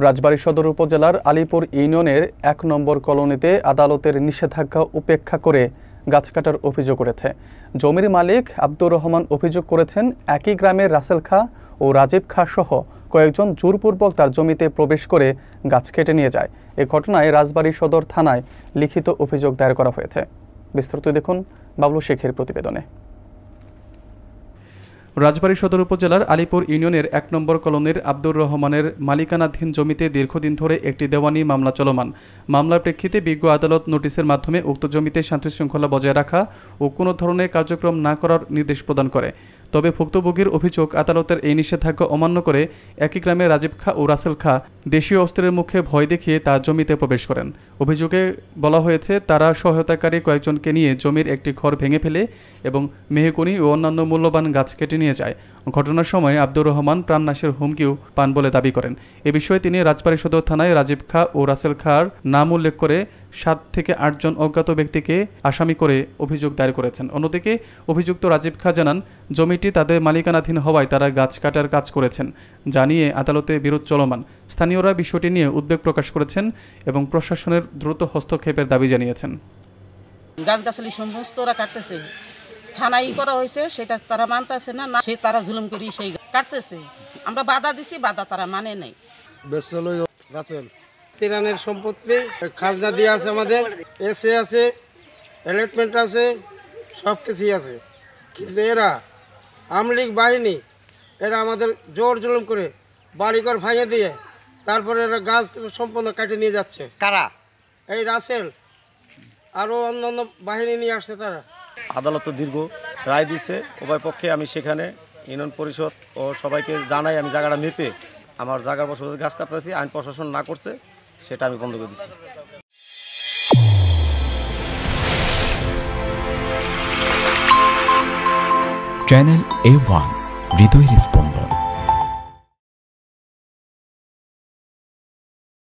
রাজবাড়ী সদর উপজেলার আলীপুর ইউনিয়নের ১ নম্বর কলোনিতে আদালতের নিষেধাজ্ঞা উপেক্ষা করে গাছ কাটার অভিযোগ উঠেছে। জমির মালিক আব্দুর রহমান অভিযোগ করেছেন, একই গ্রামের রাসেল খাঁ ও রাজীব খাঁ সহ কয়েকজন জোরপূর্বক তার জমিতে প্রবেশ করে গাছ কেটে নিয়ে যায়। এ ঘটনায় রাজবাড়ী সদর থানায় লিখিত অভিযোগ দায়ের করা হয়েছে। বিস্তারিত দেখুন বাবলু শেখের প্রতিবেদনে। রাজবাড়ী সদর উপজেলার আলীপুর ইউনিয়নের ১ নম্বর কলোনির আব্দুর রহমানের মালিকানাধীন জমিতে দীর্ঘদিন ধরে একটি দেওয়ানি মামলা চলমান। মামলার প্রেক্ষিতে বিজ্ঞ আদালত নোটিশের মাধ্যমে উক্ত জমিতে শান্তিশৃঙ্খলা বজায় রাখা ও কোনো ধরনের কার্যক্রম না করার নির্দেশ প্রদান করে। তবে ভুক্তভোগীর অভিযোগ, আদালতের এই নিষেধাজ্ঞা অমান্য করে একই গ্রামে রাজীব খাঁ ও রাসেল খাঁ দেশীয় অস্ত্রের মুখে ভয় দেখিয়ে তার জমিতে প্রবেশ করেন। অভিযোগে বলা হয়েছে, তারা সহায়তাকারী কয়েকজনকে নিয়ে জমির একটি ঘর ভেঙে ফেলে এবং মেহগনি ও অন্যান্য মূল্যবান গাছ কেটে নিয়ে যায়। ঘটনার সময় আব্দুর রহমান প্রাণনাশের হুমকিও পান বলে দাবি করেন। এ বিষয়ে তিনি রাজবাড়ী সদর থানায় রাজীব খাঁ ও রাসেল খাঁর নাম উল্লেখ করে 7 থেকে 8 জন অজ্ঞাত ব্যক্তিকে আসামি করে অভিযোগ দায়ের করেছেন। অন্যদিকে অভিযুক্ত রাজীব খাঁ জানান, জমিটি তাদের মালিকানাধীন হওয়ায় তারা গাছ কাটার কাজ করেছেন, জানিয়ে আদালতে বিরোধ চলমান। স্থানীয়রা বিষয়টি নিয়ে উদ্বেগ প্রকাশ করেছেন এবং প্রশাসনের দ্রুত হস্তক্ষেপের দাবি জানিয়েছেন। গাছগাছালি সমস্ত ওরা কাটতেছে, থানায় করা হয়েছে, সেটা তারা মানতেছে না, সে তারা জুলুম করি সেই কাটতেছে। আমরা বাধা দিছি, বাধা তারা মানে নাই। তিরানের সম্পত্তি খাজনা দিয়ে আছে, আমাদের এসে আছে, অ্যালটমেন্ট আছে, সব কিছুই আছে। কিন্তু এরা আমলিগ বাহিনী, এরা আমাদের জোর জুলুম করে বাড়িঘর ভাঙে দিয়ে তারপরে এরা গাছ সম্পূর্ণ কেটে নিয়ে যাচ্ছে। কারা? এই রাসেল আরও অন্যান্য বাহিনী নিয়ে আসছে তারা। আদালত দীর্ঘ রায় দিছে উভয় পক্ষে। আমি সেখানে ইউনিয়ন পরিষদ ও সবাইকে জানাই, আমি জায়গাটা মেপে আমার জায়গার বসে গাছ কাটতেছি, আইন প্রশাসন না করছে সেটা আমি বন্ধ করে দিচ্ছি। চ্যানেল A1 হৃদয় রেসপন্স।